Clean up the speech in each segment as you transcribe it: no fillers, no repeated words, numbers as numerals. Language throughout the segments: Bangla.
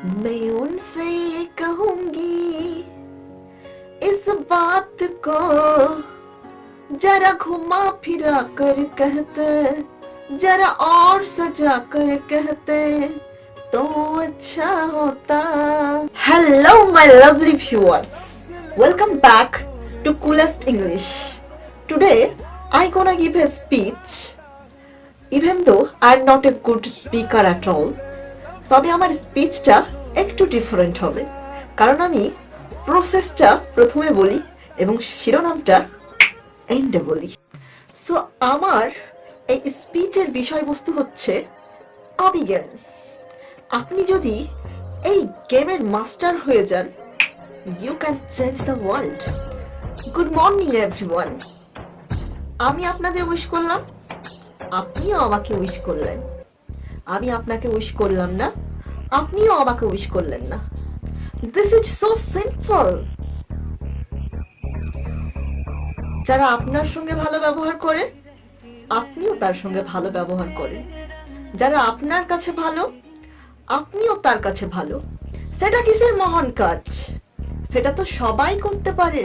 मैं उनसे ये कहूंगी इस बात को जरा घुमा फिरा कर कहते, जरा और सजा कर कहते तो अच्छा होता। Hello my lovely viewers, welcome back to Coolest English. Today I gonna give a speech. Even though I'm not a good speaker at all, তবে আমার স্পিচটা একটু ডিফারেন্ট হবে, কারণ আমি প্রসেসটা প্রথমে বলি এবং শিরোনামটা এন্ডে বলি। সো আমার এই স্পিচের বিষয়বস্তু হচ্ছে কপি গেম। আপনি যদি এই গেমের মাস্টার হয়ে যান, you can change the world. Good morning everyone. আমি আপনাদের উইশ করলাম, আপনিও আমাকে উইশ করলেন। আমি আপনাকে উইশ করলাম না, আপনিও আমাকে উইশ করলেন না। This is so simple. যারা আপনার সঙ্গে ভালো ব্যবহার করে, আপনিও তার সঙ্গে ভালো ব্যবহার করেন। যারা আপনার কাছে ভালো, আপনিও তার কাছে ভালো। সেটা কিসের মহান কাজ? সেটা তো সবাই করতে পারে।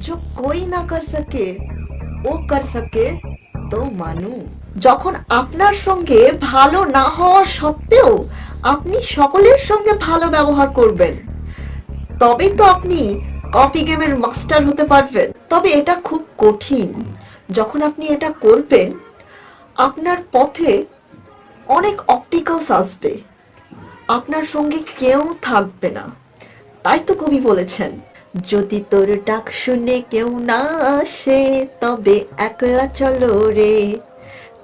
जो कोई ना कर सके वो कर सके তো মানু। যখন আপনার সঙ্গে ভালো না হওয়া সত্ত্বেও আপনি সকলের সঙ্গে ভালো ব্যবহার করবেন, তবেই তো আপনি কপি গেমের মাস্টার হতে পারবেন। তবে এটা খুব কঠিন। যখন আপনি এটা করবেন, আপনার পথে অনেক অবস্টাকলস আসবে, আপনার সঙ্গে কেউ থাকবে না। তাই তো কবি বলেছেন, যদি তোর ডাক শুনে কেউ না আসে তবে একলা চলো রে,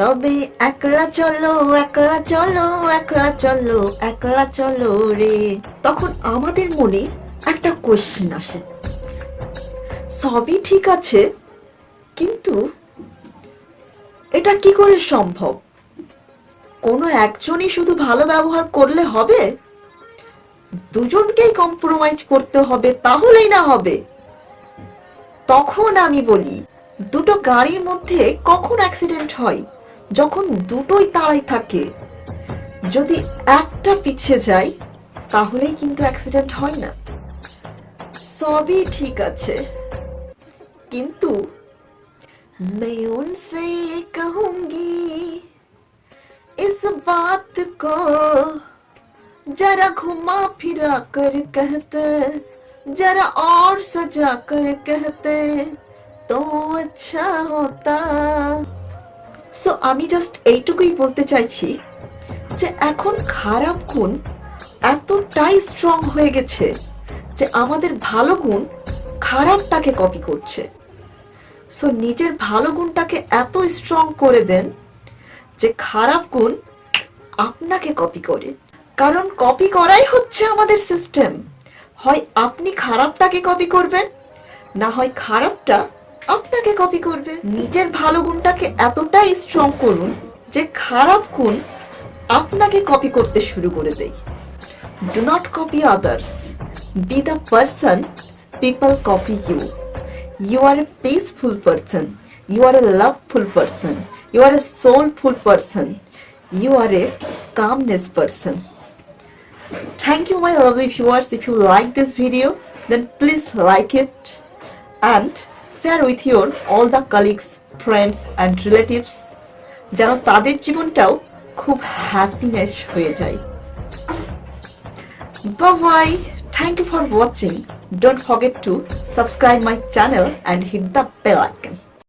তবে একলা চলো, একলা চলো, একলা চলো, একলা চলো রে। তখন আমাদের মনে একটা কোশ্চেন আসে, সবই ঠিক আছে, কিন্তু এটা কি করে সম্ভব? কোনো একজনই শুধু ভালো ব্যবহার করলে হবে? দুজনকেই কম্প্রোমাইজ করতে হবে, তাহলেই না হবে। তখন আমি বলি, দুটো গাড়ির মধ্যে কখন অ্যাক্সিডেন্ট হয়? যখন দুটোই তাড়াই থাকে। যদি একটা পিছিয়ে যায়, তাহলেই কিন্তু অ্যাক্সিডেন্ট হয় না। সবই ঠিক আছে, কিন্তু मैं उनसे ये कहूंगी इस बात को जरा घुमा फिरा कर कहते, जरा और सजा कर कहते तो अच्छा होता। সো আমি জাস্ট এইটুকুই বলতে চাইছি যে এখন খারাপ গুণ এতটাই স্ট্রং হয়ে গেছে যে আমাদের ভালো গুণ খারাপটাকে কপি করছে। সো নিজের ভালো গুণটাকে এত স্ট্রং করে দেন যে খারাপ গুণ আপনাকে কপি করে। কারণ কপি করাই হচ্ছে আমাদের সিস্টেম। হয় আপনি খারাপটাকে কপি করবেন, না হয় খারাপটা আপনাকে কপি করবে। নিজের ভালো গুণটাকে এতটাই স্ট্রং করুন যে খারাপ গুণ আপনাকে কপি করতে শুরু করে দেয়। Do not copy others, be the person people copy you. You are a peaceful person, you are a loveful person, you are a soulful person, you are a calmness person. Thank you my lovely viewers. If you like this video, then please like it and share with your all the colleagues, friends and relatives, যেন তাদের জীবনটাও খুব হ্যাপিনেস হয়ে যায়। Bye bye. Thank you for watching. Don't forget to subscribe my channel and hit the bell icon.